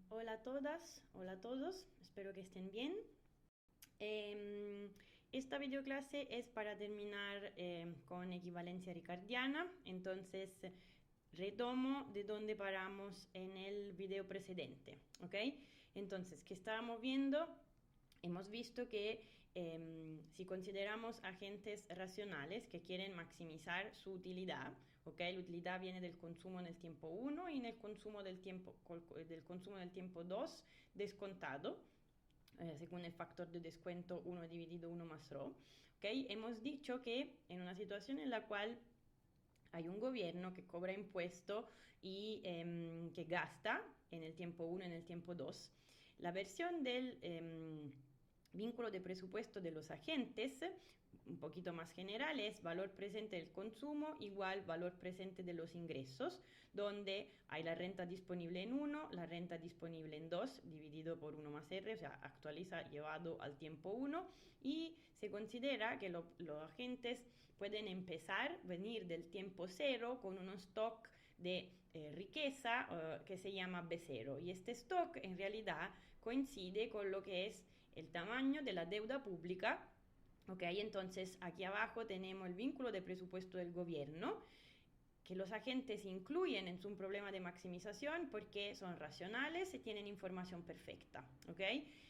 Hola a todas, hola a todos, espero que estén bien. Esta videoclase es para terminar con equivalencia ricardiana, entonces retomo de donde paramos en el video precedente, ¿ok? Entonces, ¿qué estábamos viendo? Hemos visto que si consideramos agentes racionales que quieren maximizar su utilidad, ¿okay? La utilidad viene del consumo en el tiempo 1 y en el consumo del consumo del tiempo 2 descontado, según el factor de descuento 1 dividido 1 más ρ. ¿Okay? Hemos dicho que en una situación en la cual hay un gobierno que cobra impuesto y que gasta en el tiempo 1 y en el tiempo 2, la versión del vínculo de presupuesto de los agentes, un poquito más general, es valor presente del consumo igual valor presente de los ingresos, donde hay la renta disponible en 1, la renta disponible en 2, dividido por 1 más R, o sea, actualiza llevado al tiempo 1, y se considera que los agentes pueden empezar, venir del tiempo 0 con un stock de riqueza que se llama B0, y este stock en realidad coincide con lo que es el tamaño de la deuda pública. Ok, entonces aquí abajo tenemos el vínculo de presupuesto del gobierno, que los agentes incluyen en su problema de maximización porque son racionales y tienen información perfecta, ¿ok?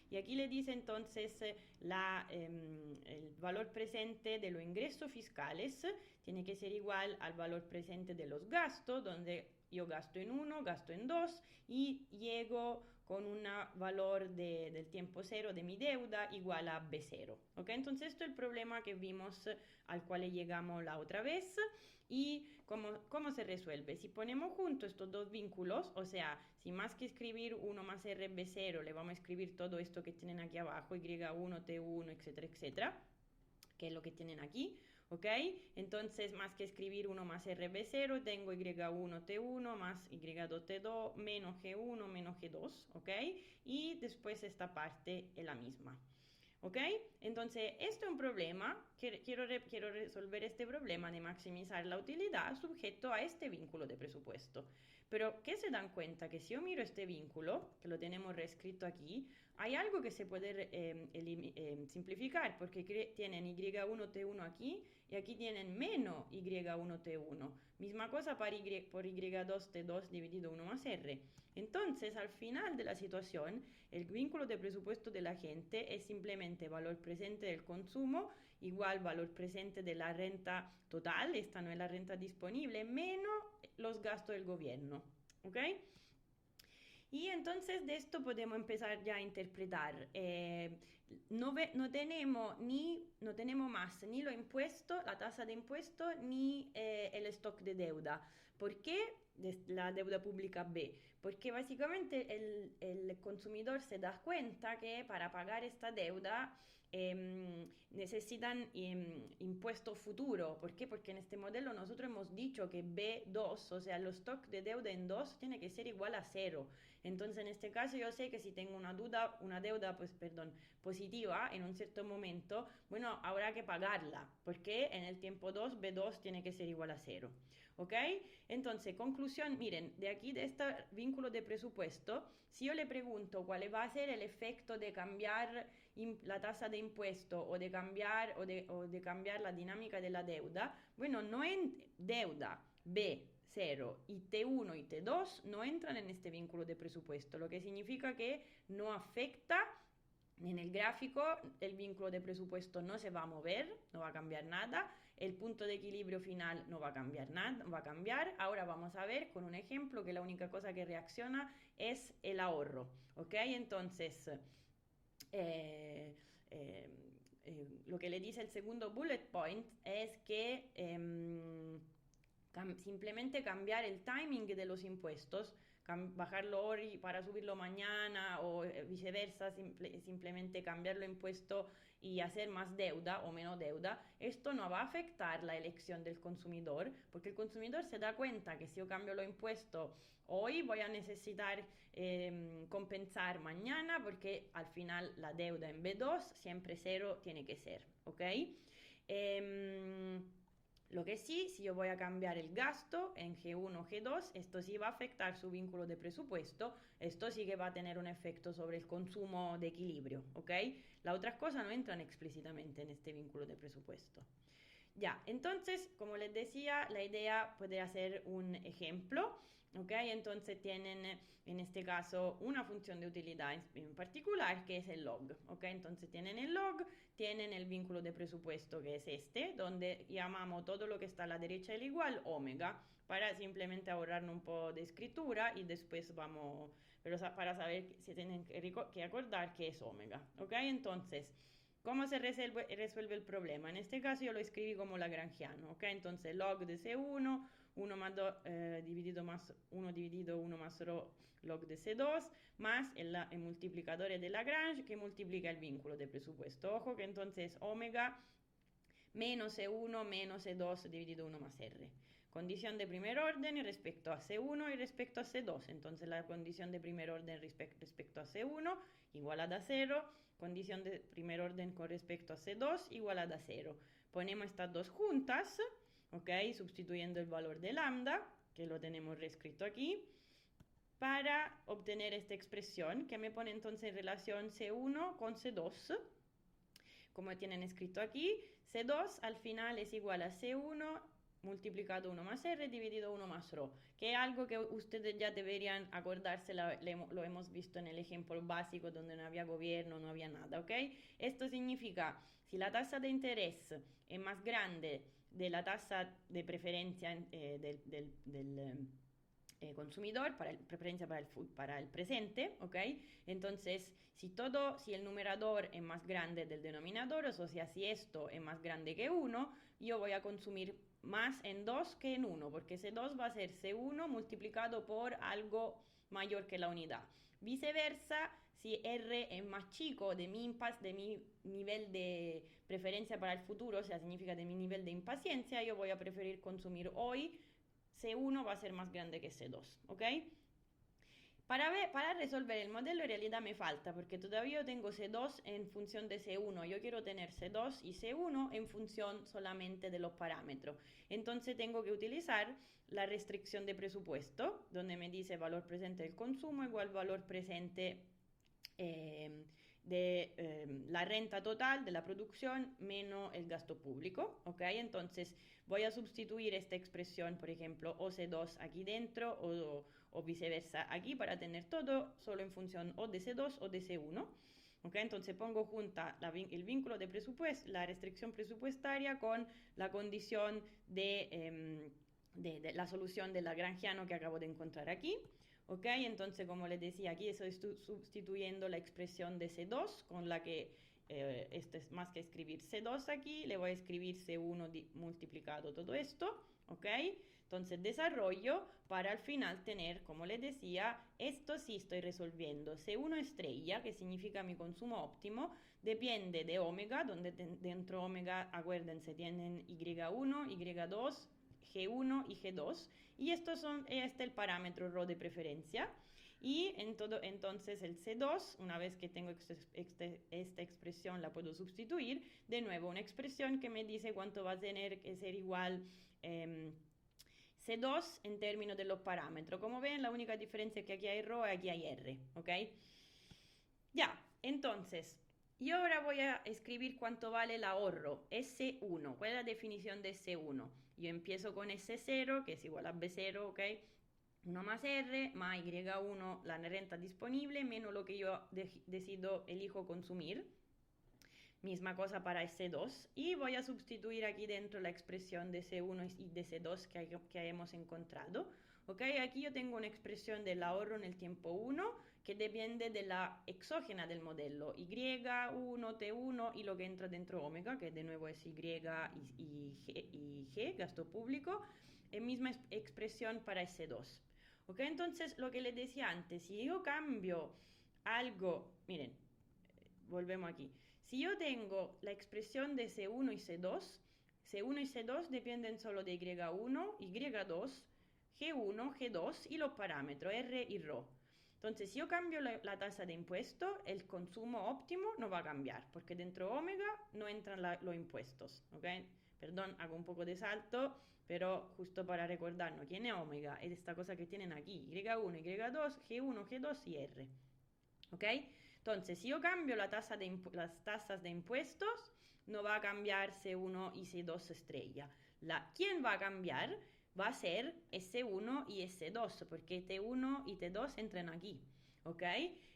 Y aquí le dice entonces el valor presente de los ingresos fiscales tiene que ser igual al valor presente de los gastos, donde yo gasto en 1, gasto en 2 y llego con un valor del tiempo 0 de mi deuda igual a B0. ¿Ok? Entonces esto es el problema que vimos al cual llegamos la otra vez. ¿Y cómo se resuelve? Si ponemos juntos estos dos vínculos, o sea, si más que escribir 1 más RB0 le vamos a escribir todo esto que tienen aquí abajo, Y1, T1, etcétera, etcétera, que es lo que tienen aquí, ¿ok? Entonces, más que escribir 1 más RB0, tengo Y1 T1 más Y2 T2 menos G1 menos G2, ¿ok? Y después esta parte es la misma. ¿Ok? Entonces, esto es un problema, quiero resolver este problema de maximizar la utilidad sujeto a este vínculo de presupuesto. Pero, ¿qué se dan cuenta? Que si yo miro este vínculo, que lo tenemos reescrito aquí, hay algo que se puede simplificar, porque tienen Y1T1 aquí y aquí tienen menos Y1T1. Misma cosa por Y2T2 dividido 1 más R. Entonces, al final de la situación, el vínculo de presupuesto de la gente es simplemente valor presente del consumo igual valor presente de la renta total, esta no es la renta disponible, menos los gastos del gobierno. ¿Ok? Y entonces de esto podemos empezar ya a interpretar. No tenemos más ni lo impuesto, la tasa de impuesto, ni el stock de deuda. ¿Por qué la deuda pública B? Porque básicamente el consumidor se da cuenta que para pagar esta deuda necesitan impuesto futuro. ¿Por qué? Porque en este modelo nosotros hemos dicho que B2, o sea, los stock de deuda en 2 tiene que ser igual a 0. Entonces, en este caso, yo sé que si tengo una deuda, pues, perdón, positiva en un cierto momento, bueno, habrá que pagarla, porque en el tiempo 2, B2 tiene que ser igual a 0. ¿Ok? Entonces, conclusión, miren, de aquí, de este vínculo de presupuesto, si yo le pregunto cuál va a ser el efecto de cambiar la tasa de impuesto o de cambiar la dinámica de la deuda, bueno, no en deuda, B0 y T1 y T2 no entran en este vínculo de presupuesto, lo que significa que no afecta en el gráfico, el vínculo de presupuesto no se va a mover, no va a cambiar nada, el punto de equilibrio final no va a cambiar nada, no va a cambiar. Ahora vamos a ver con un ejemplo que la única cosa que reacciona es el ahorro, ¿ok? Entonces, eh, lo que le dice el segundo bullet point es que simplemente cambiar el timing de los impuestos, bajarlo hoy para subirlo mañana o viceversa, simplemente cambiarlo impuesto y hacer más deuda o menos deuda, esto no va a afectar la elección del consumidor, porque el consumidor se da cuenta que si yo cambio lo impuesto hoy voy a necesitar compensar mañana, porque al final la deuda en B2 siempre cero tiene que ser, ¿ok? Lo que sí, si yo voy a cambiar el gasto en G1 o G2, esto sí va a afectar su vínculo de presupuesto, esto sí que va a tener un efecto sobre el consumo de equilibrio, ¿ok? Las otras cosas no entran explícitamente en este vínculo de presupuesto. Ya, entonces, como les decía, la idea puede ser un ejemplo, ¿ok? Entonces tienen en este caso una función de utilidad en particular que es el log, ¿ok? Entonces tienen el log, tienen el vínculo de presupuesto que es este, donde llamamos todo lo que está a la derecha del igual omega, para simplemente ahorrarnos un poco de escritura y después vamos, pero para saber si tienen que acordar que es omega, ¿ok? Entonces, ¿cómo se resuelve el problema? En este caso yo lo escribí como lagrangiano, ¿ok? Entonces log de C1, 1 más 2 dividido más 1 dividido 1 más rho log de C2, más el multiplicador de Lagrange que multiplica el vínculo de presupuesto. Ojo que entonces omega menos C1 menos C2 dividido 1 más R. Condición de primer orden respecto a C1 y respecto a C2. Entonces la condición de primer orden respecto a C1 igualada a 0. Condición de primer orden con respecto a C2 igualada a 0. Ponemos estas dos juntas, ¿ok? Sustituyendo el valor de lambda, que lo tenemos reescrito aquí, para obtener esta expresión que me pone entonces en relación C1 con C2. Como tienen escrito aquí, C2 al final es igual a C1 multiplicado 1 más R dividido 1 más ρ, que es algo que ustedes ya deberían acordarse, lo hemos visto en el ejemplo básico donde no había gobierno, no había nada, ¿ok? Esto significa, si la tasa de interés es más grande de la tasa de preferencia del consumidor, preferencia para el presente, ¿ok? Entonces, si el numerador es más grande del denominador, o sea, si esto es más grande que 1, yo voy a consumir más en 2 que en 1, porque ese 2 va a ser C1 multiplicado por algo mayor que la unidad. Viceversa, si R es más chico de mi nivel de preferencia para el futuro, o sea, significa de mi nivel de impaciencia, yo voy a preferir consumir hoy, C1 va a ser más grande que C2, ¿ok? Para resolver el modelo en realidad me falta, porque todavía yo tengo C2 en función de C1. Yo quiero tener C2 y C1 en función solamente de los parámetros. Entonces tengo que utilizar la restricción de presupuesto, donde me dice valor presente del consumo igual valor presente de la renta total de la producción menos el gasto público, ¿ok? Entonces voy a sustituir esta expresión, por ejemplo, o C2 aquí dentro o viceversa aquí para tener todo solo en función o de C2 o de C1. ¿Okay? Entonces pongo junta el vínculo de presupuesto, la restricción presupuestaria con la condición de la solución del lagrangiano que acabo de encontrar aquí. ¿Ok? Entonces, como les decía, aquí estoy sustituyendo la expresión de C2 con la que esto es más que escribir C2 aquí, le voy a escribir C1 multiplicado todo esto, ¿ok? Entonces desarrollo para al final tener, como les decía, esto sí estoy resolviendo. C1 estrella, que significa mi consumo óptimo, depende de omega, donde dentro omega, acuérdense, tienen Y1, Y2, G1 y G2. Y estos son, este es el parámetro ρ de preferencia. Y entonces el C2, una vez que tengo esta expresión, la puedo sustituir. De nuevo, una expresión que me dice cuánto va a tener que ser igual C2 en términos de los parámetros. Como ven, la única diferencia es que aquí hay ρ y aquí hay R. ¿Ok? Ya, entonces, yo ahora voy a escribir cuánto vale el ahorro, S1. ¿Cuál es la definición de S1? Yo empiezo con S0, que es igual a B0, ¿ok? 1 más R, más Y1, la renta disponible, menos lo que yo elijo consumir. Misma cosa para S2. Y voy a sustituir aquí dentro la expresión de C1 y de C2 que hemos encontrado. ¿Ok? Aquí yo tengo una expresión del ahorro en el tiempo 1 que depende de la exógena del modelo, Y1, T1 y lo que entra dentro omega, que de nuevo es y G, gasto público, es misma expresión para S2. ¿Ok? Entonces, lo que les decía antes, si yo cambio algo, miren, volvemos aquí. Si yo tengo la expresión de C1 y C2, C1 y C2 dependen solo de Y1, Y2, G1, G2 y los parámetros R y ρ. Entonces, si yo cambio la tasa de impuesto, el consumo óptimo no va a cambiar, porque dentro omega no entran los impuestos, ¿ok? perdón, hago un poco de salto, pero justo para recordarnos quién es omega, es esta cosa que tienen aquí, Y1, Y2, G1, G2 y R, ¿ok? Entonces, si yo cambio las tasas de impuestos, no va a cambiar C1 y C2 estrella. ¿Quién va a cambiar? Va a ser S1 y S2, porque T1 y T2 entran aquí, ¿ok?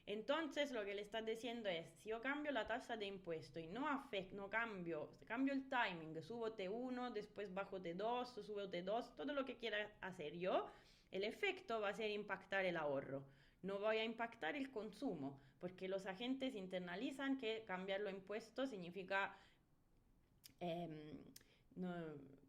Entonces lo que le estás diciendo es, si yo cambio la tasa de impuesto y no cambio el timing, subo T1, después bajo T2, subo T2, todo lo que quiera hacer yo, el efecto va a ser impactar el ahorro. No voy a impactar el consumo, porque los agentes internalizan que cambiar los impuestos significa, no,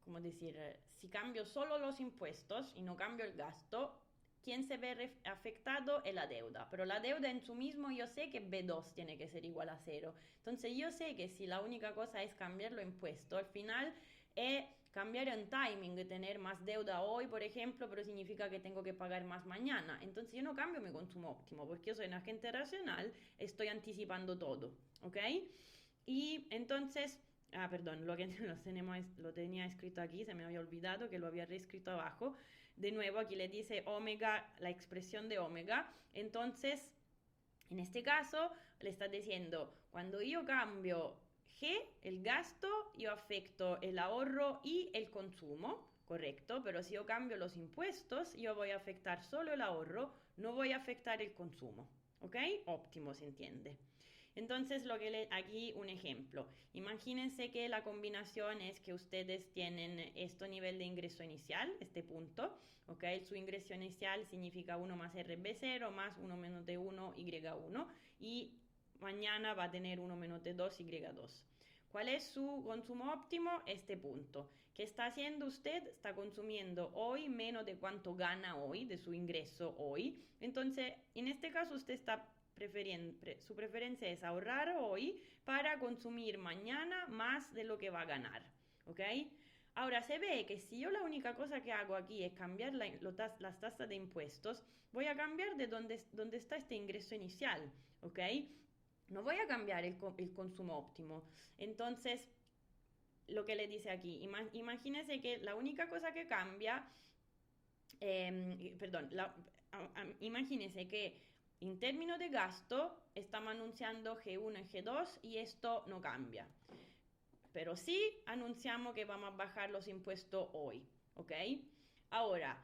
¿cómo decir? Si cambio solo los impuestos y no cambio el gasto, quien se ve afectado es la deuda, pero la deuda en su mismo yo sé que B2 tiene que ser igual a cero. Entonces yo sé que si la única cosa es cambiar los impuestos, al final es cambiar en timing, tener más deuda hoy, por ejemplo, pero significa que tengo que pagar más mañana. Entonces yo no cambio mi consumo óptimo, porque yo soy un agente racional, estoy anticipando todo, ¿ok? Y entonces... Ah, perdón, lo tenía escrito aquí, se me había olvidado que lo había reescrito abajo. De nuevo, aquí le dice omega, la expresión de omega. Entonces, en este caso, le está diciendo, cuando yo cambio G, el gasto, yo afecto el ahorro y el consumo, correcto, pero si yo cambio los impuestos, yo voy a afectar solo el ahorro, no voy a afectar el consumo, ¿ok? Óptimo, se entiende. Entonces, aquí un ejemplo. Imagínense que la combinación es que ustedes tienen este nivel de ingreso inicial, este punto, ¿ok? Su ingreso inicial significa 1 más RB0 más 1 menos D1, Y1, y mañana va a tener 1 menos D2, Y2. ¿Cuál es su consumo óptimo? Este punto. ¿Qué está haciendo usted? Está consumiendo hoy menos de cuánto gana hoy, de su ingreso hoy. Entonces, en este caso usted está su preferencia es ahorrar hoy para consumir mañana más de lo que va a ganar, ¿ok? Ahora se ve que si yo la única cosa que hago aquí es cambiar las tasas de impuestos, voy a cambiar de donde está este ingreso inicial, ¿ok? No voy a cambiar el consumo óptimo. Entonces, lo que le dice aquí, imagínese que la única cosa que cambia, imagínese que en términos de gasto, estamos anunciando G1 y G2 y esto no cambia. Pero sí anunciamos que vamos a bajar los impuestos hoy, ¿ok? Ahora,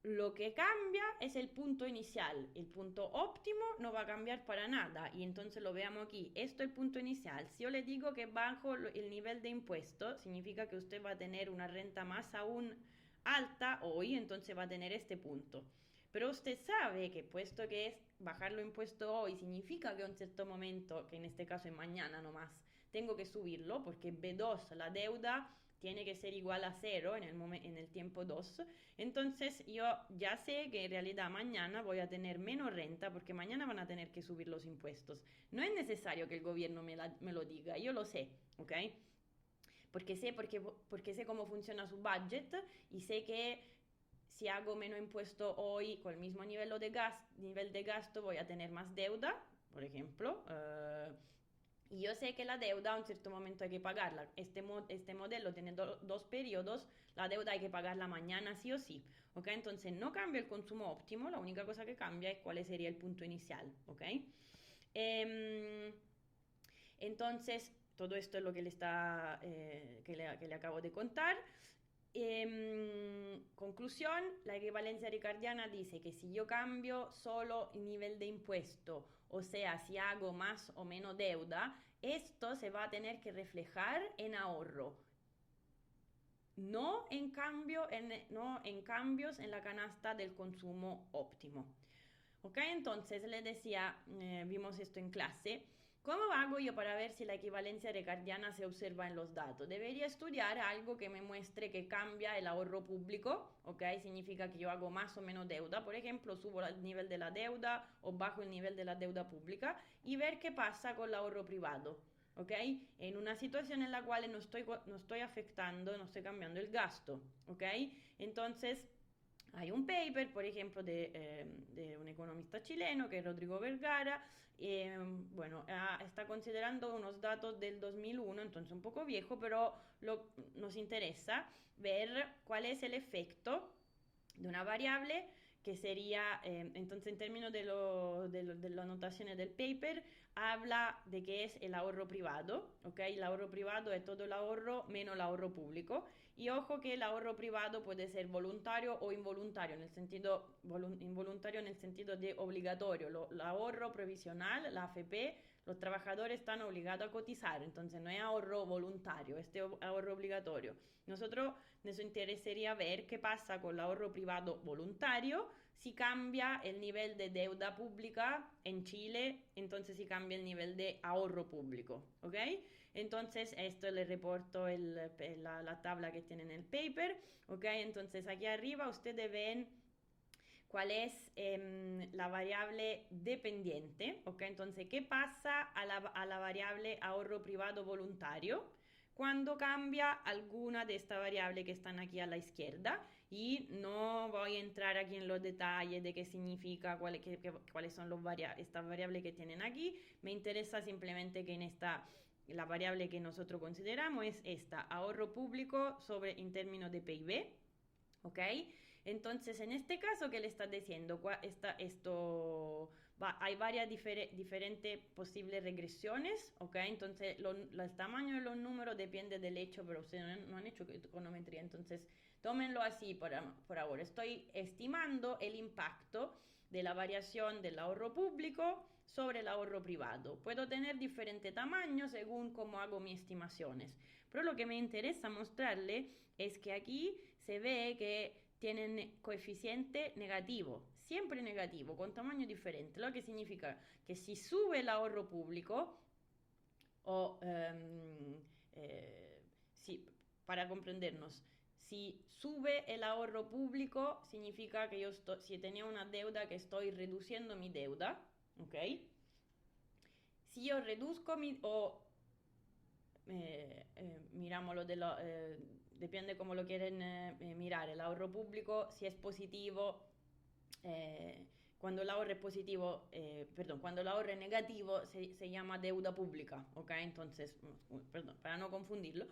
lo que cambia es el punto inicial. El punto óptimo no va a cambiar para nada. Y entonces lo veamos aquí. Esto es el punto inicial. Si yo le digo que bajo el nivel de impuesto, significa que usted va a tener una renta más aún alta hoy, entonces va a tener este punto. Pero usted sabe que puesto que es bajar los impuestos hoy, significa que en un cierto momento, que en este caso es mañana nomás, tengo que subirlo porque B2, la deuda, tiene que ser igual a cero en el tiempo 2. Entonces yo ya sé que en realidad mañana voy a tener menos renta porque mañana van a tener que subir los impuestos. No es necesario que el gobierno me lo diga, yo lo sé, ¿ok? Porque sé cómo funciona su budget y sé que si hago menos impuesto hoy con el mismo nivel de gasto voy a tener más deuda, por ejemplo. Y yo sé que la deuda a un cierto momento hay que pagarla. Este modelo tiene dos periodos, la deuda hay que pagarla mañana sí o sí. ¿Ok? Entonces no cambia el consumo óptimo, la única cosa que cambia es cuál sería el punto inicial. ¿Ok? Entonces todo esto es lo que que le acabo de contar. Conclusión, la equivalencia ricardiana dice que si yo cambio solo el nivel de impuesto, o sea, si hago más o menos deuda, esto se va a tener que reflejar en ahorro, no en cambios en la canasta del consumo óptimo. ¿Ok? Entonces le decía, vimos esto en clase. ¿Cómo hago yo para ver si la equivalencia ricardiana se observa en los datos? Debería estudiar algo que me muestre que cambia el ahorro público, ¿ok? Significa que yo hago más o menos deuda, por ejemplo, subo el nivel de la deuda o bajo el nivel de la deuda pública y ver qué pasa con el ahorro privado, ¿ok? En una situación en la cual no estoy afectando, no estoy cambiando el gasto, ¿ok? Entonces, Hay un paper, por ejemplo, de un economista chileno, que es Rodrigo Vergara, bueno, está considerando unos datos del 2001, entonces un poco viejo, pero nos interesa ver cuál es el efecto de una variable que sería, entonces en términos de las anotaciones del paper, habla de que es el ahorro privado, ¿ok? El ahorro privado es todo el ahorro menos el ahorro público. Y ojo que el ahorro privado puede ser voluntario o involuntario, en el sentido, involuntario en el sentido de obligatorio. El ahorro previsional, la AFP, los trabajadores están obligados a cotizar, entonces no es ahorro voluntario, es ahorro obligatorio. Nosotros nos interesaría ver qué pasa con el ahorro privado voluntario, si cambia el nivel de deuda pública en Chile, entonces si cambia el nivel de ahorro público, ¿ok? Entonces, esto les reporto la tabla que tiene en el paper, ¿ok? Entonces, aquí arriba ustedes ven cuál es la variable dependiente, ¿ok? Entonces, ¿qué pasa a la variable ahorro privado voluntario cuando cambia alguna de estas variables que están aquí a la izquierda? Y no voy a entrar aquí en los detalles de qué significa, cuáles son estas variables que tienen aquí. Me interesa simplemente que la variable que nosotros consideramos es esta, ahorro público en términos de PIB, ¿ok? Entonces, en este caso, ¿qué le estás diciendo? Hay varias diferentes posibles regresiones, ¿ok? Entonces, el tamaño de los números depende del hecho, pero ustedes no han hecho econometría, entonces tómenlo así por ahora. Estoy estimando el impacto de la variación del ahorro público sobre el ahorro privado. Puedo tener diferente tamaño según cómo hago mis estimaciones, pero lo que me interesa mostrarle es que aquí se ve que tienen coeficiente negativo, siempre negativo, con tamaño diferente, lo que significa que si sube el ahorro público, o si, para comprendernos, si sube el ahorro público, significa que si tenía una deuda, que estoy reduciendo mi deuda, ¿ok? Si yo reduzco mirámoslo depende cómo lo quieren mirar, el ahorro público, si es positivo, cuando el ahorro es positivo, perdón, cuando el ahorro es negativo se llama deuda pública, ¿ok? Entonces, perdón, para no confundirlo,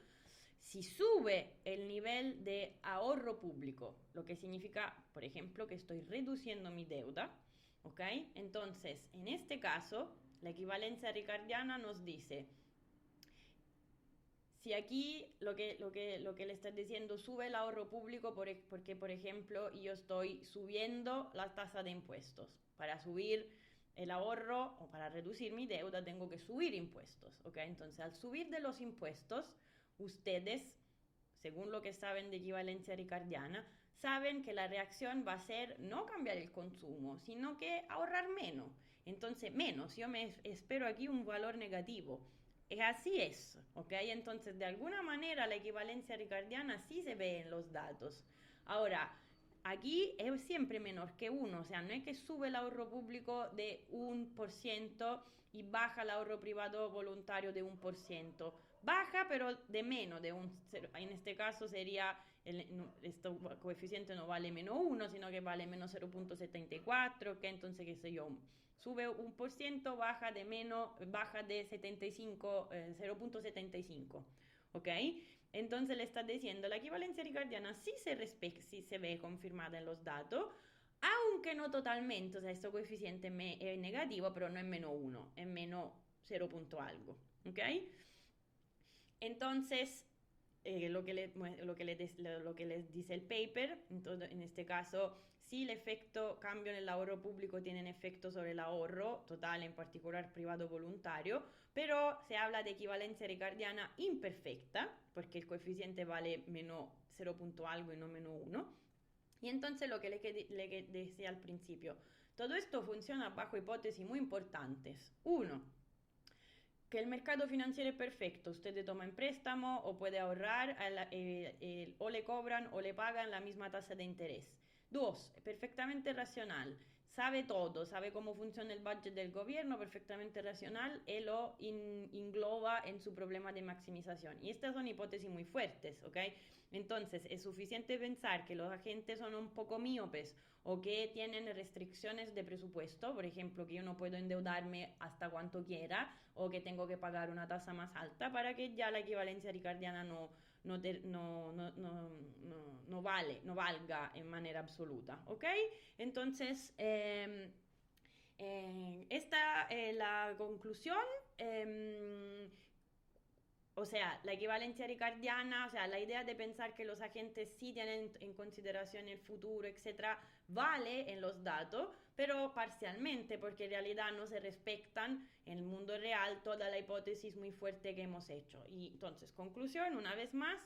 si sube el nivel de ahorro público, lo que significa, por ejemplo, que estoy reduciendo mi deuda, ¿ok? Entonces, en este caso, la equivalencia ricardiana nos dice, si aquí lo que le estás diciendo sube el ahorro público porque, por ejemplo, yo estoy subiendo la tasa de impuestos. Para subir el ahorro o para reducir mi deuda tengo que subir impuestos, ¿ok? Entonces, al subir de los impuestos, ustedes, según lo que saben de equivalencia ricardiana, saben que la reacción va a ser no cambiar el consumo, sino que ahorrar menos. Entonces, menos, yo me espero aquí un valor negativo. Así es, ¿ok? Entonces, de alguna manera, la equivalencia ricardiana sí se ve en los datos. Ahora, aquí es siempre menor que 1, o sea, no es que sube el ahorro público de 1% y baja el ahorro privado voluntario de 1%. Baja, pero de menos, en este caso sería, este coeficiente no vale menos 1, sino que vale menos 0.74, que entonces, qué sé yo, sube 1%, baja de 75, 0.75, ¿ok? Entonces le está diciendo, la equivalencia ricardiana sí se ve confirmada en los datos, aunque no totalmente, o sea, este coeficiente es negativo, pero no es menos 1, es menos 0. Algo, ¿ok? Entonces, lo que les dice el paper, entonces, en este caso, si el efecto cambio en el ahorro público tiene efecto sobre el ahorro total, en particular privado voluntario, pero se habla de equivalencia ricardiana imperfecta, porque el coeficiente vale menos 0. Algo y no menos 1. Y entonces lo que le decía al principio, todo esto funciona bajo hipótesis muy importantes. Uno, que el mercado financiero es perfecto, usted le toma en préstamo o puede ahorrar, o le cobran o le pagan la misma tasa de interés. Dos, perfectamente racional. sabe todo, sabe cómo funciona el budget del gobierno, perfectamente racional, y lo engloba en su problema de maximización. Y estas son hipótesis muy fuertes, ¿ok? Entonces, es suficiente pensar que los agentes son un poco míopes o que tienen restricciones de presupuesto, por ejemplo, que yo no puedo endeudarme hasta cuanto quiera o que tengo que pagar una tasa más alta para que ya la equivalencia ricardiana no valga en manera absoluta, ¿ok? Entonces, esta es la conclusión. O sea, la equivalencia ricardiana, o sea, la idea de pensar que los agentes sí tienen en consideración el futuro, etcétera, vale en los datos, pero parcialmente, porque en realidad no se respetan en el mundo real toda la hipótesis muy fuerte que hemos hecho. Y entonces, conclusión, una vez más,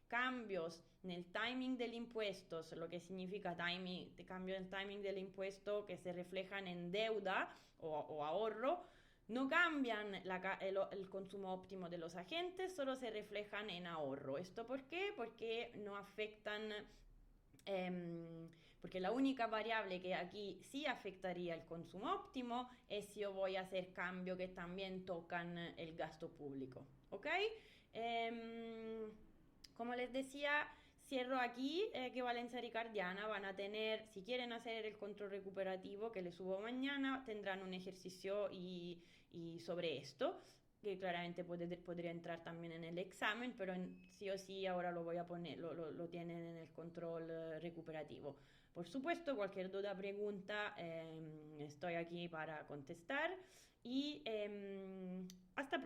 cambios en el timing del impuesto, lo que significa cambio en el timing del impuesto que se reflejan en deuda o ahorro, no cambian el consumo óptimo de los agentes, solo se reflejan en ahorro. ¿Esto por qué? Porque no afectan, porque la única variable que aquí sí afectaría el consumo óptimo es si yo voy a hacer cambios que también tocan el gasto público. ¿Ok? Como les decía, cierro aquí equivalencia ricardiana. Van a tener, si quieren hacer el control recuperativo que les subo mañana, tendrán un ejercicio y sobre esto, que claramente podría entrar también en el examen, pero sí o sí ahora lo voy a poner, lo tienen en el control recuperativo. Por supuesto, cualquier duda, pregunta, estoy aquí para contestar y hasta